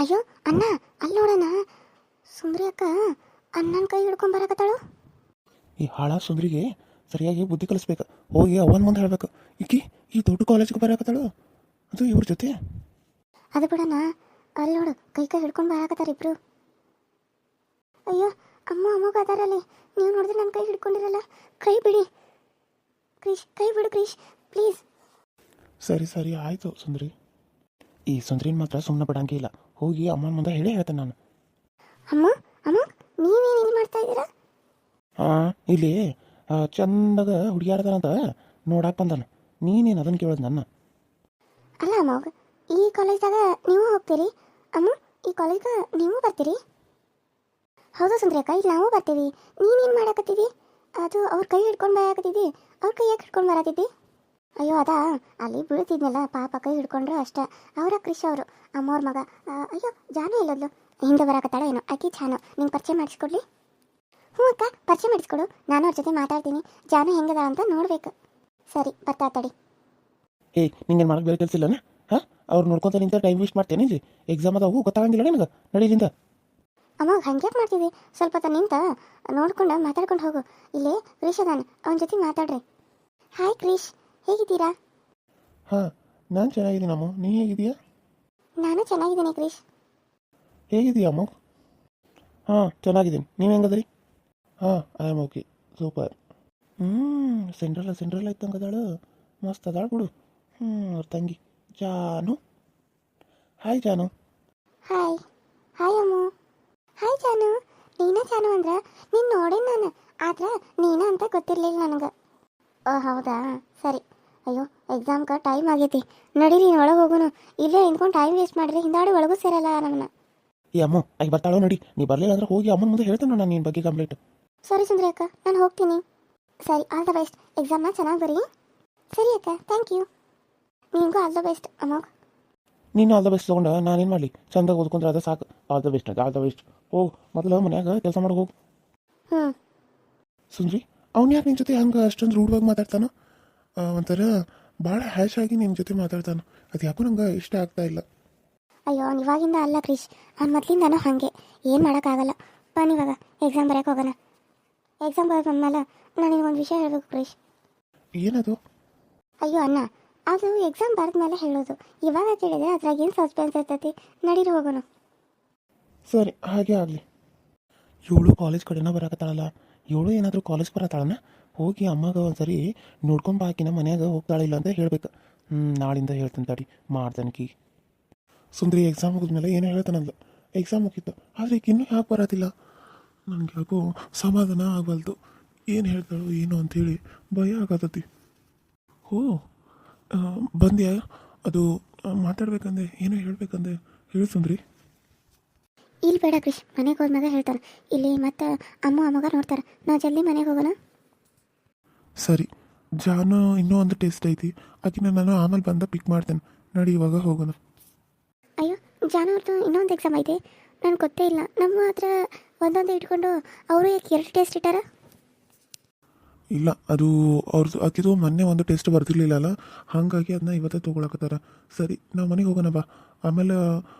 ಅಯ್ಯೋ ಅಣ್ಣ, ಅಲ್ಲಿ ನೋಡೋಣ, ಸುಂದ್ರಿ ಅಕ್ಕ ಅಣ್ಣನ ಕೈ ಹಿಡ್ಕೊಂಡ್ ಬರಕತ್ತಾಳು. ಈ ಹಾಳ ಸುಂದ್ರಿಗೆ ಸರಿಯಾಗಿ ಬುದ್ಧಿ ಕಲಿಸ್ಬೇಕು. ಹೋಗಿ ಅವನ ಮುಂದೆ ಹೇಳ್ಬೇಕು, ಈಕಿ ಈ ದೊಡ್ಡ ಕಾಲೇಜಿಗೆ ಬರಾಕತ್ತಾಳು, ಅದು ಇವ್ರ ಜೊತೆ. ಅದು ಬಿಡಣ್ಣ, ಅಲ್ಲಿ ನೋಡು, ಕೈ ಕೈ ಹಿಡ್ಕೊಂಡು ಬರಾಕತ್ತಾರ ಇಬ್ರು. ಅಯ್ಯೋ ಅಮ್ಮ ಅಮ್ಮಗ ಅದಾರಲ್ಲಿ, ನೀವು ನೋಡಿದ್ರೆ ನನ್ನ ಕೈ ಹಿಡ್ಕೊಂಡಿರಲ್ಲ. ಕೈ ಬಿಡಿ ಕ್ರಿಶ್, ಕೈ ಬಿಡು ಕ್ರಿಶ್ ಪ್ಲೀಸ್. ಸರಿ ಸರಿ ಆಯಿತು ಸುಂದ್ರಿ. ಈ ಸುಂದ್ರಿನ ಮಾತ್ರ ಸುಮ್ಮನೆ ಬಿಡಂಗಿಲ್ಲ. ಹೋಗಿ ಅಮ್ಮನ ಮುಂದೆ ಹೇಳೇ ಹೇಳ್ತೇನೆ ನಾನು. ಅಮ್ಮ ಅಮ್ಮ, ನೀವೇನು ಇಲ್ಲಿ ಮಾಡ್ತಾ ಇದ್ದೀರಾ? ಹಾಂ, ಇಲ್ಲಿ ಚಂದಾಗ ಹುಡುಗಿಯಾರ್ದಾನಂತ ನೋಡಕ್ಕೆ ಬಂದಾನ. ನೀನೇನು ಅದನ್ನು ಕೇಳೋದು ನನ್ನ? ಅಲ್ಲ ಅಮ್ಮ, ಈ ಕಾಲೇಜ್ದಾಗ ನೀವು ಹೋಗ್ತೀರಿ? ಅಮ್ಮ, ಈ ಕಾಲೇಜ್ಗೆ ನೀವು ಬರ್ತೀರಿ? ಹೌದು ಸುಂದ್ರಿ ಅಕ್ಕ, ಇಲ್ಲಿ ನಾವು ಬರ್ತೀವಿ. ನೀನೇನು ಮಾಡಕತ್ತಿದ್ದಿ? ಅದು ಅವ್ರ ಕೈ ಹಿಡ್ಕೊಂಡು ಬರಾಕತ್ತಿದ್ದಿ, ಅವ್ರ ಕೈ ಯಾಕೆ ಹಿಡ್ಕೊಂಡು ಬರಾತಿದ್ದಿ? ಅಯ್ಯೋ ಅದಾ, ಅಲ್ಲಿ ಬೀಳ್ತಿದ್ನಲ್ಲ ಪಾಪ, ಕೈ ಹಿಡ್ಕೊಂಡ್ರು ಅಷ್ಟೇ. ಅವರ ಕ್ರಿಶ್ ಅವರು, ಅಮ್ಮವ್ರ ಮಗ. ಅಯ್ಯೋ ಜಾನು ಇಲ್ಲದ್ಲು, ಹಿಂದೆ ಬರಾಕತ್ತಾಳ ಏನೋ. ಆಕಿ ಚಾನು, ನಿಂಗೆ ಪರಿಚಯ ಮಾಡಿಸ್ಕೊಡ್ಲಿ? ಹ್ಞೂ ಅಕ್ಕ, ಪರಿಚಯ ಮಾಡಿಸ್ಕೊಡು, ನಾನು ಅವ್ರ ಜೊತೆ ಮಾತಾಡ್ತೀನಿ. ಜಾನು ಹೆಂಗದ ಅಂತ ನೋಡ್ಬೇಕು. ಸರಿ, ಬರ್ತಾ ತಡಿ. ಏಯ್, ನಿಂಗೇನು ಮಾಡಕ್ಕೆ ಬೇರೆ ಕೆಲಸ ಇಲ್ಲನ? ಹಾಂ, ಅವ್ರು ನೋಡ್ಕೊತ ನಿಂತ ಟೈಮ್ ವೇಸ್ಟ್ ಮಾಡ್ತೇನೆ. ಇಲ್ಲಿ ಎಕ್ಸಾಮ್ ಅದಾವು, ಗೊತ್ತಾಗಂಗಿಲ್ಲ ನಿನಗೆ. ನಡೀಲಿಂದ ಅಮ್ಮ ಹಂಗ್ಯಾಕೆ ಮಾಡ್ತಿದ್ದಿ? ಸ್ವಲ್ಪ ಹೊತ್ತು ನಿಂತ ನೋಡ್ಕೊಂಡು ಮಾತಾಡ್ಕೊಂಡು ಹೋಗು. ಇಲ್ಲೇ ಕ್ರಿಶ್ ಅದಾನ, ಅವನ ಜೊತೆ ಮಾತಾಡ್ರಿ. ಹಾಯ್ ಕ್ರಿಶ್, ಹೇಗಿದ್ದೀರಾ? ಹಾಂ, ನಾನು ಚೆನ್ನಾಗಿದ್ದೀನಿ ಅಮ್ಮ. ನೀ ಹೇಗಿದೀಯಾ? ನಾನು ಚೆನ್ನಾಗಿದ್ದೀನಿ ಕ್ರಿಶ್. ಹೇಗಿದೀಯ ಅಮ್ಮ? ಹಾಂ, ಚೆನ್ನಾಗಿದ್ದೀನಿ. ನೀವು ಹೆಂಗದ್ರಿ? ಹಾಂ, I am okay, super. Central ಇತ್ತಂಗೆ ಅದಾಳು, ಮಸ್ತ್ ಅದಾಳು ಬಿಡು. ಅವ್ರ ತಂಗಿ ಜಾನು. ಹಾಯ್ ಜಾನು. ಹಾಯ್. ಹಾಯ್ ಅಮ್ಮು. ಹಾಯ್ ಜಾನು. ನೀನೇ ಜಾನು ಅಂದ್ರೆ ನೀನು ನೋಡಿ ನಾನು, ಆದ್ರೆ ನೀನ ಅಂತ ಗೊತ್ತಿರಲಿಲ್ಲ ನನಗೆ. ಓ ಹೌದಾ, ಸರಿ. ಅಯ್ಯೋ ಎಕ್ಸಾಮ್ಗೆ ಟೈಮ್ ಆಗೈತಿ, ನಡೀರಿ ಒಳಗೆ ಹೋಗೋಣ. ಇಲ್ಲೇ ನಿಂತ್ಕೊಂಡು ಟೈಮ್ ವೇಸ್ಟ್ ಮಾಡಿರಿ, ಹಿಂದಾಡಿ ಒಳಗೂ ಸೇರಲ್ಲ ನಮ್ಮನ್ನ. ಈ ಅಮ್ಮ ಆಗಿ ಬರ್ತಾಳೋ ನೋಡಿ. ನೀ ಬರಲಿಲ್ಲ ಅಂದ್ರೆ ಹೋಗಿ ಅಮ್ಮನ ಮುಂದೆ ಹೇಳ್ತೇನೆ ನಾನು ನಿನ್ನ ಬಗ್ಗೆ ಕಂಪ್ಲೇಂಟ್. ಸಾರಿ ಸುಂದ್ರಿ ಅಕ್ಕ, ನಾನು ಹೋಗ್ತೀನಿ. ಸರಿ, ಆಲ್ ದ ಬೆಸ್ಟ್. ಎಕ್ಸಾಮ್ನ ಚೆನ್ನಾಗಿ ಬರೀ. ಸರಿ ಅಕ್ಕ, ಥ್ಯಾಂಕ್ ಯು. ನಿಮಗೂ ಆಲ್ ದ ಬೆಸ್ಟ್ ಅಮ್ಮ. ನೀನು ಆಲ್ ದ ಬೆಸ್ಟ್ ತೊಗೊಂಡು ನಾನೇನು ಮಾಡಲಿ? ಚಂದಾಗ ಓದ್ಕೊಂಡ್ರೆ ಅದು ಸಾಕು. ಆಲ್ ದ ಬೆಸ್ಟ್ ಅಂತ, ಆಲ್ ದ ಬೆಸ್ಟ್. ಹೋಗು ಮೊದಲು ಮನ್ಯಾಗ ಕೆಲಸ ಮಾಡಿ ಹೋಗು. ಹ್ಞೂ. ಸುಂದ್ರಿ, ಅವ್ನು ಯಾಕೆ ನಿನ್ನ ಜೊತೆ ಹಂಗೆ ಅಷ್ಟೊಂದು ರೂಢವಾಗಿ ಮಾತಾಡ್ತಾನೋ? ಒಂಥರ ಭಾಳ ಹ್ಯಾಶ್ ಆಗಿ ನಿನ್ನ ಜೊತೆ ಮಾತಾಡ್ತಾನೋ. ಅದು ಯಾಕೋ ನಂಗೆ ಇಷ್ಟ ಆಗ್ತಾ ಇಲ್ಲ. ಅಯ್ಯೋ ಇವಾಗಿಂದ ಅಲ್ಲ ಕ್ರಿಶ್, ಅವ್ನು ಮೊದಲಿಂದನೂ ಹಾಗೆ. ಏನು ಮಾಡೋಕ್ಕಾಗಲ್ಲ. ಬನ್ನಿ ಇವಾಗ ಎಕ್ಸಾಮ್ ಬರೋಕ್ಕೆ ಹೋಗೋಣ. ಎಕ್ಸಾಮ್ ಬರೋದು ಬಂದಮೇಲೆ ನಾನು ನಿನಗೊಂದು ವಿಷಯ ಹೇಳಬೇಕು ಕ್ರಿಶ್. ಏನದು? ಅಯ್ಯೋ ಅಣ್ಣ, ಅದು ಎಕ್ಸಾಮ್ ಬರೆದ್ಮೇಲೆ ಹೇಳೋದು. ಇವಾಗ ಕೇಳಿದ್ರೆ ಅದ್ರಾಗ ಏನು ಸಸ್ಪೆನ್ಸ್ ಇರ್ತೈತಿ. ನಡೀರಿ ಹೋಗೋಣ. ಸರಿ, ಹಾಗೆ ಆಗಲಿ. ಇವಳು ಕಾಲೇಜ್ ಕಡೆನ ಬರಾಕತ್ತಾಳಲ್ಲ, ಇವಳು ಏನಾದರೂ ಕಾಲೇಜ್ ಬರತ್ತಾಳನ? ಹೋಗಿ ಅಮ್ಮಗೆ ಒಂದು ಸರಿ ನೋಡ್ಕೊಂಬ, ಆಕಿನ ಮನ್ಯಾಗ ಹೋಗ್ತಾಳಿಲ್ಲ ಅಂತ ಹೇಳ್ಬೇಕು. ನಾಳಿಂದ ಹೇಳ್ತೀನಿ ತಡಿ, ಮಾಡ್ತಾನೆ ಕೀ. ಸುಂದ್ರಿ ಎಕ್ಸಾಮ್ ಮುಗಿದ್ಮೇಲೆ ಏನೋ ಹೇಳ್ತಾನಲ್ಲ, ಎಕ್ಸಾಮ್ ಮುಗೀತು, ಆದರೆ ಈಗ ಇನ್ನೂ ಯಾಕೆ ಬರೋದಿಲ್ಲ? ನನಗೆ ಯಾಕೋ ಸಮಾಧಾನ ಆಗಬಲ್ದು. ಏನು ಹೇಳ್ತಾಳೋ ಏನೋ ಅಂಥೇಳಿ ಭಯ ಆಗತತಿ. ಓ ಬಂದ್ಯಾ? ಅದು ಮಾತಾಡ್ಬೇಕಂದೆ, ಏನೋ ಹೇಳ್ಬೇಕಂದೆ, ಹೇಳು ಸುಂದ್ರಿ. ಇಲ್ಲಿ ಬೇಡ ಕ್ರಿಶ್, ಮನೆಗೆ ಹೋದ್ಮ್ಯಾಗ ಹೇಳ್ತಾರೆ. ಇಲ್ಲಿ ಮತ್ತೆ ಅಮ್ಮಗ ನೋಡ್ತಾರೆ. ನಾವು ಜಲ್ದಿ ಮನೆಗೆ ಹೋಗೋಣ. ಸರಿ, ಜಾನು ಇನ್ನೂ ಒಂದು ಟೆಸ್ಟ್ ಐತಿ, ಆಕಿನ ನಾನು ಆಮೇಲೆ ಬಂದ ಪಿಕ್ ಮಾಡ್ತೇನೆ. ನಡಿ ಇವಾಗ ಹೋಗೋಣ. ಅಯ್ಯೋ ಜಾನು ಅವ್ರದ್ದು ಇನ್ನೊಂದು ಎಕ್ಸಾಮ್ ಐತೆ, ನನಗೆ ಗೊತ್ತೇ ಇಲ್ಲ. ನಮ್ಮ ಹತ್ರ ಒಂದೊಂದು ಇಟ್ಕೊಂಡು ಅವರು ಯಾಕೆ 2 ಟೆಸ್ಟ್ ಇಟ್ಟಾರ? ಇಲ್ಲ, ಅದು ಅವ್ರದ್ದು ಆಕಿದು ಮೊನ್ನೆ ಒಂದು ಟೆಸ್ಟ್ ಬರ್ತಿರ್ಲಿಲ್ಲಲ್ಲ, ಹಾಗಾಗಿ ಅದನ್ನ ಇವತ್ತೇ ತೊಗೊಳಕತ್ತಾರ. ಸರಿ, ನಾವು ಮನೆಗೆ ಹೋಗೋಣ ಬಾ. ಆಮೇಲೆ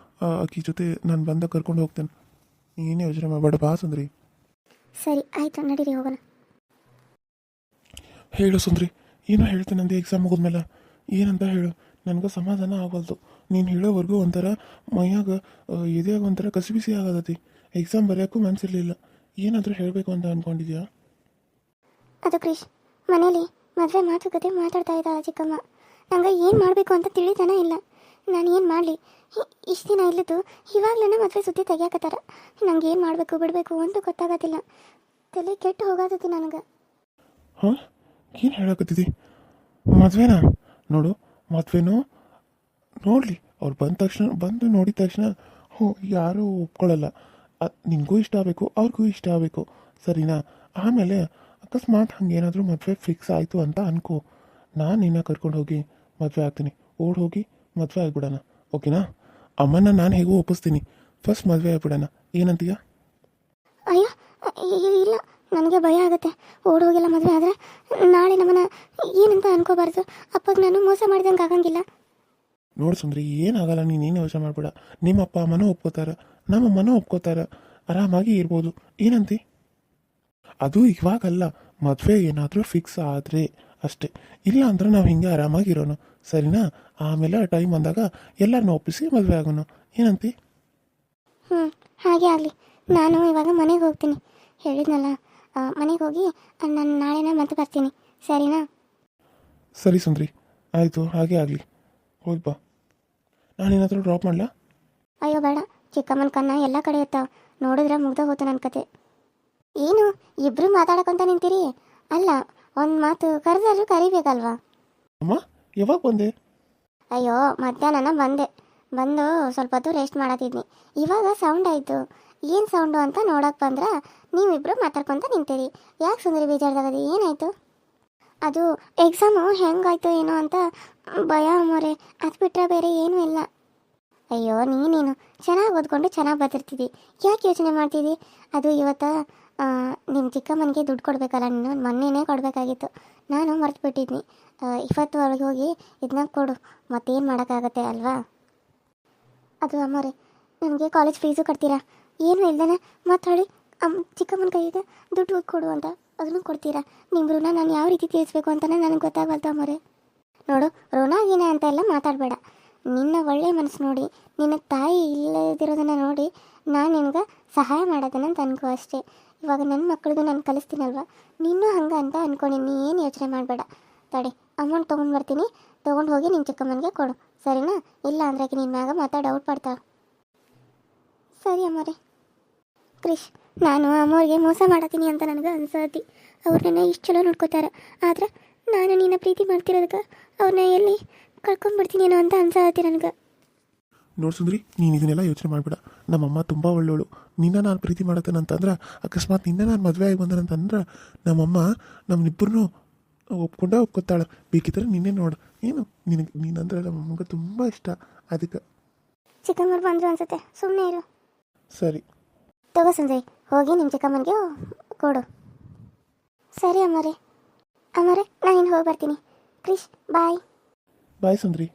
ಆಕಿ ಜೊತೆ ನಾನು ಬಂದ ಕರ್ಕೊಂಡು ಹೋಗ್ತೇನೆ. ನೀನೇ ಯೋಚನೆ ಮಾಡಬೇಡ, ಬಾ ಸುಂದ್ರಿ. ಸರಿ ಆಯಿತು, ನಡೀರಿ ಹೋಗೋಣ. ಹೇಳು ಸುಂದ್ರಿ, ಏನೋ ಹೇಳ್ತೇನಂದೆ ಎಕ್ಸಾಮ್ ಮುಗಿದ್ಮೇಲೆ. ಏನಂತ ಹೇಳು, ನನಗೆ ಸಮಾಧಾನ ಆಗಲ್ದು. ನೀನು ಹೇಳೋವರೆಗೂ ಒಂಥರ ಮೈಯಾಗ ಎದೆಯಾಗ ಒಂಥರ ಕಸಿಬಿಸಿ ಆಗತೈತಿ. ಎಕ್ಸಾಮ್ ಬರೆಯೋಕ್ಕೂ ಮನಸ್ಸಿರಲಿಲ್ಲ. ಏನಾದರೂ ಹೇಳಬೇಕು ಅಂತ ಅಂದ್ಕೊಂಡಿದ್ಯಾ? ಅದು ಕ್ರಿಶ್, ಮನೇಲಿ ಮದುವೆ ಮಾತುಕತೆ ಮಾತಾಡ್ತಾ ಇದ್ದಾಳ ಚಿಕ್ಕಮ್ಮ. ನಂಗೆ ಏನು ಮಾಡಬೇಕು ಅಂತ ತಿಳಿತಾನೆ ಇಲ್ಲ. ನಾನು ಏನು ಮಾಡಲಿ? ಇಷ್ಟು ದಿನ ಇಲ್ಲದ್ದು ಇವಾಗಲೇ ಮದುವೆ ಸುದ್ದಿ ತೆಗಿಯಾಕತ್ತಾರ. ನಂಗೆ ಏನು ಮಾಡಬೇಕು ಬಿಡಬೇಕು ಅಂತ ಗೊತ್ತಾಗತ್ತಿಲ್ಲ. ತಲೆ ಕೆಟ್ಟು ಹೋಗತೈತಿ ನನಗೆ. ಹಾಂ, ಏನು ಹೇಳಕತ್ತಿದ್ದಿ? ಮದುವೆನಾ? ನೋಡು, ಮದುವೆನೂ ನೋಡಲಿ, ಅವ್ರು ಬಂದು ನೋಡಿದ ತಕ್ಷಣ ಹ್ಞೂ ಯಾರೂ ಒಪ್ಕೊಳ್ಳಲ್ಲ. ನಿನಗೂ ಇಷ್ಟ ಆಗಬೇಕು, ಅವ್ರಿಗೂ ಇಷ್ಟ ಆಗಬೇಕು, ಸರಿನಾ? ಆಮೇಲೆ ಅಕಸ್ಮಾತ್ ಹಂಗೇನಾದರೂ ಮದುವೆ ಫಿಕ್ಸ್ ಆಯಿತು ಅಂತ ಅನ್ಕೋ, ನಾನು ನಿನ್ನ ಕರ್ಕೊಂಡು ಹೋಗಿ ಮದುವೆ ಆಗ್ತೀನಿ. ಹೋಗಿ ಮದುವೆ ಆಗಿಬಿಡೋಣ, ಓಕೆನಾ? ಅಮ್ಮನ ನಾನು ಹೇಗೂ ಒಪ್ಪಿಸ್ತೀನಿ. ಫಸ್ಟ್ ಮದುವೆ ಆಗಿಬಿಡೋಣ, ಏನಂತೀಯ? ಅಯ್ಯೋ ಇಲ್ಲ, ನನಗೆ ಭಯ ಆಗುತ್ತೆ. ಹೋಗಿಲ್ಲ ಮದುವೆ ಆದರೆ ನಾಳೆ ನಮ್ಮನ್ನ ಏನಂತ ಅನ್ಕೋಬಾರ್ದು. ಅಪ್ಪಗೆ ನಾನು ಮೋಸ ಮಾಡಿದಂಗೆ ಆಗಂಗಿಲ್ಲ. ನೋಡಿ ಸುಂದ್ರಿ, ಏನಾಗಲ್ಲ, ನೀನೇನು ಯೋಚನೆ ಮಾಡಬೇಡ. ನಿಮ್ಮ ಅಪ್ಪ ಅಮ್ಮನೂ ಒಪ್ಕೋತಾರೆ, ನಮ್ಮ ಅಮ್ಮನೂ ಒಪ್ಕೋತಾರೆ, ಆರಾಮಾಗಿ ಇರ್ಬೋದು. ಏನಂತಿ? ಅದು ಇವಾಗಲ್ಲ, ಮದುವೆ ಏನಾದರೂ ಫಿಕ್ಸ್ ಆದರೆ ಅಷ್ಟೇ. ಇಲ್ಲ ಅಂದ್ರೆ ನಾವು ಹಿಂಗೆ ಆರಾಮಾಗಿರೋಣ, ಸರಿನಾ? ಆಮೇಲೆ ಟೈಮ್ ಬಂದಾಗ ಎಲ್ಲರನ್ನೂ ಒಪ್ಪಿಸಿ ಮದುವೆ ಆಗೋಣ. ಏನಂತಿ? ಹ್ಞೂ, ಹಾಗೆ ಆಗಲಿ. ನಾನು ಇವಾಗ ಮನೆಗೆ ಹೋಗ್ತೀನಿ, ಹೇಳಿದ್ನಲ್ಲ. ಮನೆಗೆ ಹೋಗಿ ನಾನು ನಾಳೆನ ಮತ್ತೆ ಬರ್ತೀನಿ, ಸರಿನಾ? ಸರಿ ಸುಂದ್ರಿ, ಆಯಿತು, ಹಾಗೆ ಆಗಲಿ. ಹೋಗಿ ಬಾ. ನಾನೇನಾದರೂ ಡ್ರಾಪ್ ಮಾಡಲಾ? ಅಯ್ಯೋ ಬೇಡ, ಚಿಕ್ಕಮ್ಮನ ಕನ್ನ ಎಲ್ಲ ಕಡೆ ಇರ್ತಾವೆ, ನೋಡಿದ್ರೆ ಮುಗ್ದ ಹೋತು ನನ್ನ ಕತೆ. ಏನು ಇಬ್ಬರು ಮಾತಾಡೋಕ್ಕಂತ ನಿಂತೀರಿ? ಅಲ್ಲ, ಒಂದು ಮಾತು ಕರೆದಾದ್ರೂ ಕರಿಬೇಕಲ್ವಾ? ಅಮ್ಮ, ಯಾವಾಗ ಬಂದೆ? ಅಯ್ಯೋ ಮಧ್ಯಾಹ್ನ ಬಂದು ಸ್ವಲ್ಪ ಹೊತ್ತು ರೆಸ್ಟ್ ಮಾಡತ್ತಿದ್ನಿ. ಇವಾಗ ಸೌಂಡ್ ಆಯಿತು. ಏನು ಸೌಂಡು ಅಂತ ನೋಡೋಕೆ ಬಂದ್ರೆ ನೀವಿಬ್ಬರು ಮಾತಾಡ್ಕೊತ ನಿಂತೀರಿ. ಯಾಕೆ ಸುಂದರಿ ಬೇಜಾರ್ದಾಗದು? ಏನಾಯಿತು? ಅದು ಎಕ್ಸಾಮು ಹೆಂಗಾಯ್ತು ಏನೋ ಅಂತ ಭಯ ಅಮ್ಮೋರೆ, ಅದು ಬಿಟ್ಟರೆ ಬೇರೆ ಏನೂ ಇಲ್ಲ. ಅಯ್ಯೋ ನೀನೇನು ಚೆನ್ನಾಗಿ ಓದ್ಕೊಂಡು ಚೆನ್ನಾಗಿ ಬರ್ತಿರ್ತಿದ್ದಿ, ಯಾಕೆ ಯೋಚನೆ ಮಾಡ್ತಿದ್ದಿ? ಅದು ಇವತ್ತು ನಿಮ್ಮ ಚಿಕ್ಕಮ್ಮನಿಗೆ ದುಡ್ಡು ಕೊಡಬೇಕಲ್ಲ, ನೀನು ಮೊನ್ನೆನೇ ಕೊಡಬೇಕಾಗಿತ್ತು. ನಾನು ಮರ್ತುಬಿಟ್ಟಿದ್ನಿ. ಇವತ್ತು ಒಳಗೆ ಹೋಗಿ ಇದನ್ನ ಕೊಡು, ಮತ್ತೇನು ಮಾಡೋಕ್ಕಾಗತ್ತೆ ಅಲ್ವಾ? ಅದು ಅಮ್ಮೋರೆ, ನನಗೆ ಕಾಲೇಜ್ ಫೀಸು ಕಟ್ತೀರಾ? ಏನು ಇಲ್ದೇನೆ ಮಾತಾಡಿ ಚಿಕ್ಕಮ್ಮನ ಕೈಗೆ ದುಡ್ಡು ಕೊಡು ಅಂತ ಅದನ್ನು ಕೊಡ್ತೀರಾ? ನಿಮ್ಮ ಋಣ ನಾನು ಯಾವ ರೀತಿ ತೀರಿಸ್ಬೇಕು ಅಂತಲೇ ನನಗೆ ಗೊತ್ತಾಗಲ್ತು ಅಮ್ಮೋರೆ. ನೋಡು, ಋಣ ಗೀನ ಅಂತ ಎಲ್ಲ ಮಾತಾಡಬೇಡ. ನಿನ್ನ ಒಳ್ಳೆ ಮನಸ್ಸು ನೋಡಿ, ನಿನ್ನ ತಾಯಿ ಇಲ್ಲದಿರೋದನ್ನು ನೋಡಿ ನಾನು ನಿನಗೆ ಸಹಾಯ ಮಾಡೋದನ್ನ ಅನ್ಕೋ ಅಷ್ಟೇ. ಇವಾಗ ನನ್ನ ಮಕ್ಕಳಿಗೂ ನಾನು ಕಲಿಸ್ತೀನಲ್ವ, ನೀನು ಹಂಗೆ ಅಂತ ಅನ್ಕೊಂಡು ನೀ ಏನು ಯೋಚನೆ ಮಾಡಬೇಡ. ತಡಿ, ಅಮೌಂಟ್ ತೊಗೊಂಡು ಬರ್ತೀನಿ, ತೊಗೊಂಡು ಹೋಗಿ ನಿಮ್ಮ ಚಿಕ್ಕಮ್ಮನಿಗೆ ಕೊಡು, ಸರಿನಾ? ಇಲ್ಲ ಅಂದ್ರೆ ನಿನ್ನ ಮ್ಯಾಗ ಮಾತಾಡಿ ಡೌಟ್ ಪಡ್ತಾಳೆ. ಸರಿ ಅಮ್ಮರೇ. ಕ್ರಿಶ್, ನಾನು ಅಮ್ಮವ್ರಿಗೆ ಮೋಸ ಮಾಡತ್ತೀನಿ ಅಂತ ನನಗೆ ಅನ್ಸತಿ. ಅವ್ರನ್ನ ಇಷ್ಟು ಚಲೋ ನೋಡ್ಕೋತಾರೆ, ಆದ್ರೆ ನಾನು ನಿನ್ನ ಪ್ರೀತಿ ಮಾಡ್ತಿರೋದಕ್ಕೆ ಅವ್ರನ್ನ ಎಲ್ಲಿ ಕಳ್ಕೊಂಡ್ಬಿಡ್ತೀನೇನೋ ಅಂತ ಅನ್ಸತಿ ನನಗೆ. ನೋಡಿ ಸುಂದ್ರಿ, ನೀನು ಇದನ್ನೆಲ್ಲ ಯೋಚನೆ ಮಾಡಬೇಡ. ನಮ್ಮಮ್ಮ ತುಂಬ ಒಳ್ಳೋಳು. ನಿನ್ನ ನಾನು ಪ್ರೀತಿ ಮಾಡತ್ತೇನಂತಂದ್ರೆ, ಅಕಸ್ಮಾತ್ ನಿನ್ನ ನಾನು ಮದುವೆ ಆಗಿ ಬಂದನಂತಂದ್ರೆ ನಮ್ಮಮ್ಮ ನಮ್ಮನ್ನಿಬ್ಬರನ್ನೂ ಒಪ್ಕೋತಾಳೆ. ಬೇಕಿದ್ರೆ ನಿನ್ನೆ ನೋಡು, ಏನು ನೀನಂದ್ರೆ ನಮ್ಮಮ್ಮಗೆ ತುಂಬ ಇಷ್ಟ, ಅದಕ್ಕೆ. ಚಿಕ್ಕಮ್ಮರು ಬಂದರು ಅನ್ಸುತ್ತೆ, ಸುಮ್ಮನೆ ಇರು. ಸರಿ ತಗೋ ಸುಂದರಿ, ಹೋಗಿ ನಿಮ್ಮ ಚಿಕ್ಕಮ್ಮನಿಗೆ ಕೊಡು. ಸರಿ ಅಮ್ಮರೇ. ಅಮ್ಮರೇ, ನಾನು ಇನ್ನು ಹೋಗಿ ಬರ್ತೀನಿ. ಕ್ರಿಶ್, ಬಾಯ್. ಬಾಯ್ ಸುಂದ್ರಿ.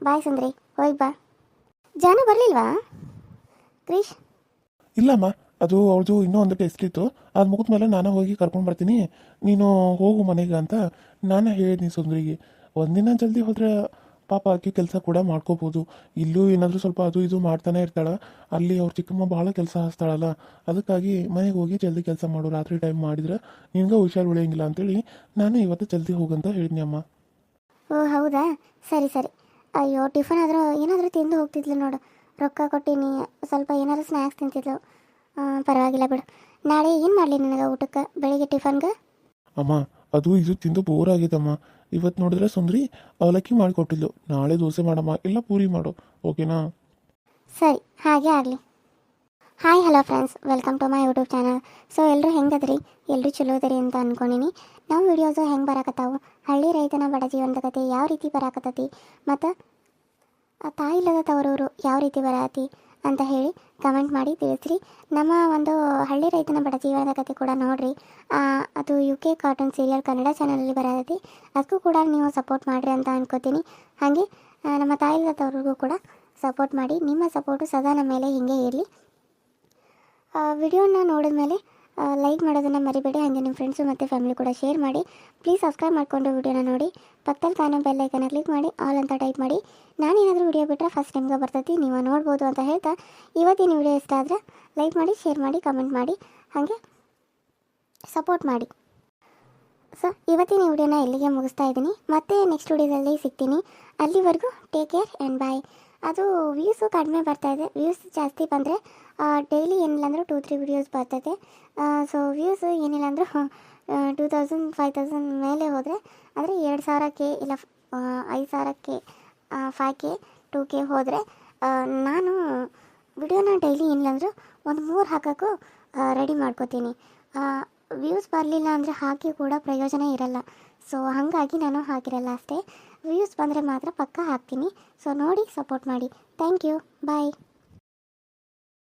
ಬಾಯ್ ಸುಂದರಿ, ಹೋಗಿ ಬಾ. ಜಾನು ಬರಲಿಲ್ವಾ ಕ್ರಿಶ್? ಇಲ್ಲಮ್ಮ, ಅದು ಅವ್ರದ್ದು ಇನ್ನೂ ಒಂದು ಟೆಸ್ಟ್ ಇತ್ತು, ಅದು ಮುಗಿದ್ಮೇಲೆ ನಾನು ಹೋಗಿ ಕರ್ಕೊಂಡು ಬರ್ತೀನಿ, ನೀನು ಹೋಗು ಮನೆಗೆ ಅಂತ ನಾನು ಹೇಳಿದ್ನಿ ಸುಂದ್ರಿಗೆ. ಒಂದಿನ ಜಲ್ದಿ ಹೋದರೆ ಪಾಪ ಆಕೆ ಕೆಲಸ ಕೂಡ ಮಾಡ್ಕೋಬೋದು. ಇಲ್ಲೂ ಏನಾದರೂ ಸ್ವಲ್ಪ ಅದು ಇದು ಮಾಡ್ತಾನೆ ಇರ್ತಾಳೆ, ಅಲ್ಲಿ ಅವ್ರ ಚಿಕ್ಕಮ್ಮ ಭಾಳ ಕೆಲಸ ಹಚ್ತಾಳಲ್ಲ, ಅದಕ್ಕಾಗಿ ಮನೆಗೆ ಹೋಗಿ ಜಲ್ದಿ ಕೆಲಸ ಮಾಡು, ರಾತ್ರಿ ಟೈಮ್ ಮಾಡಿದ್ರೆ ನಿನ್ಗೆ ಹುಷಾರು ಉಳಿಯಂಗಿಲ್ಲ ಅಂತೇಳಿ ನಾನು ಇವತ್ತು ಜಲ್ದಿ ಹೋಗಂತ ಹೇಳಿದ್ನಿ ಅಮ್ಮ. ಓ ಹೌದಾ, ಸರಿ ಸರಿ. ಅಯ್ಯೋ, ಟಿಫನ್ ಆದರೂ ಏನಾದರೂ ತಿಂದು ಹೋಗ್ತಿದ್ಲು ನೋಡು. ರೊಕ್ಕ ಕೊಟ್ಟಿನಿ, ಸ್ವಲ್ಪ ಏನಾದರೂ ಸ್ನ್ಯಾಕ್ಸ್ ತಿಂತಿದ್ಲು. ಪರವಾಗಿಲ್ಲ ಬಿಡು. ನಾಳೆ ಏನು ಮಾಡಲಿ ನನಗೆ ಊಟಕ್ಕೆ, ಬೆಳಿಗ್ಗೆ ಟಿಫನ್ಗೆ? ಅಮ್ಮ, ಅದು ಇದು ತಿಂದು ಬೋರ್ ಆಗಿದ್ದಮ್ಮ. ಇವತ್ತು ನೋಡಿದ್ರೆ ಸುಂದ್ರಿ ಅವಲಕ್ಕಿ ಮಾಡಿಕೊಟ್ಟಿದ್ಲು. ನಾಳೆ ದೋಸೆ ಮಾಡಮ್ಮ, ಇಲ್ಲ ಪೂರಿ ಮಾಡು, ಓಕೆನಾ? ಸರಿ, ಹಾಗೆ ಆಗಲಿ. Hi hello friends, welcome to my YouTube channel. So ಎಲ್ಲರೂ ಹೆಂಗದ್ರಿ? ಎಲ್ಲರೂ ಚಲೋ ಅದ್ರಿ ಅಂತ ಅಂದ್ಕೊಂಡಿನಿ. ನಮ್ಮ ವಿಡಿಯೋಸು ಹೆಂಗೆ ಬರಾಕತ್ತಾವು, ಹಳ್ಳಿ ರೈತನ ಬಡ ಜೀವನದ ಕತೆ ಯಾವ ರೀತಿ ಬರಾಕತ್ತತಿ, ಮತ್ತು ತಾಯಿ ಇಲ್ಲದ ತವರೂರು ಯಾವ ರೀತಿ ಬರತ್ತಿ ಅಂತ ಹೇಳಿ ಕಮೆಂಟ್ ಮಾಡಿ ತಿಳಿಸ್ರಿ. ನಮ್ಮ ಒಂದು ಹಳ್ಳಿ ರೈತನ ಬಡ ಜೀವನದ ಕತೆ ಕೂಡ ನೋಡಿರಿ. ಅದು UK ಕಾರ್ಟೂನ್ ಸೀರಿಯಲ್ ಕನ್ನಡ ಚಾನಲಲ್ಲಿ ಬರತೈತಿ, ಅದಕ್ಕೂ ಕೂಡ ನೀವು ಸಪೋರ್ಟ್ ಮಾಡಿರಿ ಅಂತ ಅನ್ಕೋತೀನಿ. ಹಾಗೆ ನಮ್ಮ ತಾಯಿ ಇಲ್ಲದ ತವರಿಗೂ ಕೂಡ ಸಪೋರ್ಟ್ ಮಾಡಿ. ನಿಮ್ಮ ಸಪೋರ್ಟು ಸದಾ ನಮ್ಮ ಮೇಲೆ ಹೀಗೆ ಇರಲಿ. ವಿಡಿಯೋನ ನೋಡಿದ ಮೇಲೆ ಲೈಕ್ ಮಾಡೋದನ್ನು ಮರಿಬೇಡಿ. ಹಾಗೆ ನಿಮ್ಮ ಫ್ರೆಂಡ್ಸು ಮತ್ತು ಫ್ಯಾಮಿಲಿ ಕೂಡ ಶೇರ್ ಮಾಡಿ. ಪ್ಲೀಸ್ ಸಬ್ಸ್ಕ್ರೈಬ್ ಮಾಡಿಕೊಂಡು ವಿಡಿಯೋನ ನೋಡಿ. ಪಕ್ಕದಲ್ಲಿ ಕಾಣೋ ಬೆಲ್ ಐಕನ್ನ ಕ್ಲಿಕ್ ಮಾಡಿ ಆಲ್ ಅಂತ ಟೈಪ್ ಮಾಡಿ. ನಾನೇನಾದರೂ ವಿಡಿಯೋ ಬಿಟ್ಟರೆ ಫಸ್ಟ್ ಟೈಮ್ಗೆ ಬರ್ತೈತಿ, ನೀವು ನೋಡ್ಬೋದು ಅಂತ ಹೇಳ್ತಾ, ಇವತ್ತಿನ ವಿಡಿಯೋ ಇಷ್ಟ ಆದರೆ ಲೈಕ್ ಮಾಡಿ, ಶೇರ್ ಮಾಡಿ, ಕಮೆಂಟ್ ಮಾಡಿ, ಹಾಗೆ ಸಪೋರ್ಟ್ ಮಾಡಿ. ಸೊ ಇವತ್ತಿನ ವಿಡಿಯೋನ ಇಲ್ಲಿಗೆ ಮುಗಿಸ್ತಾ ಇದ್ದೀನಿ. ಮತ್ತೆ ನೆಕ್ಸ್ಟ್ ವಿಡಿಯೋದಲ್ಲಿ ಸಿಗ್ತೀನಿ. ಅಲ್ಲಿವರೆಗೂ ಟೇಕ್ ಕೇರ್ ಆ್ಯಂಡ್ ಬಾಯ್. ಅದು ವ್ಯೂಸು ಕಡಿಮೆ ಬರ್ತಾಯಿದೆ. ವ್ಯೂಸ್ ಜಾಸ್ತಿ ಬಂದರೆ ಡೈಲಿ ಏನಿಲ್ಲ ಅಂದರೂ 2-3 ವಿಡಿಯೋಸ್ ಬರ್ತೈತೆ. ಸೊ ವ್ಯೂಸ್ ಏನಿಲ್ಲ ಅಂದರೂ 2000 5000 ಮೇಲೆ ಹೋದರೆ, ಅಂದರೆ 2000K ಇಲ್ಲ 5000K 5K 2K ಹೋದರೆ ನಾನು ವಿಡಿಯೋನ ಡೈಲಿ ಏನಿಲ್ಲ ಅಂದರೂ ಒಂದು 3 ಹಾಕೋಕ್ಕೂ ರೆಡಿ ಮಾಡ್ಕೋತೀನಿ. ವ್ಯೂಸ್ ಬರಲಿಲ್ಲ ಅಂದರೆ ಹಾಕಿ ಕೂಡ ಪ್ರಯೋಜನ ಇರಲ್ಲ. ಸೊ ಹಾಗಾಗಿ ನಾನು ಹಾಕಿರಲ್ಲ ಅಷ್ಟೇ. ವ್ಯೂಸ್ ಬಂದರೆ ಮಾತ್ರ ಪಕ್ಕ ಹಾಕ್ತೀನಿ. ಸೊ ನೋಡಿ ಸಪೋರ್ಟ್ ಮಾಡಿ. Thank you, bye.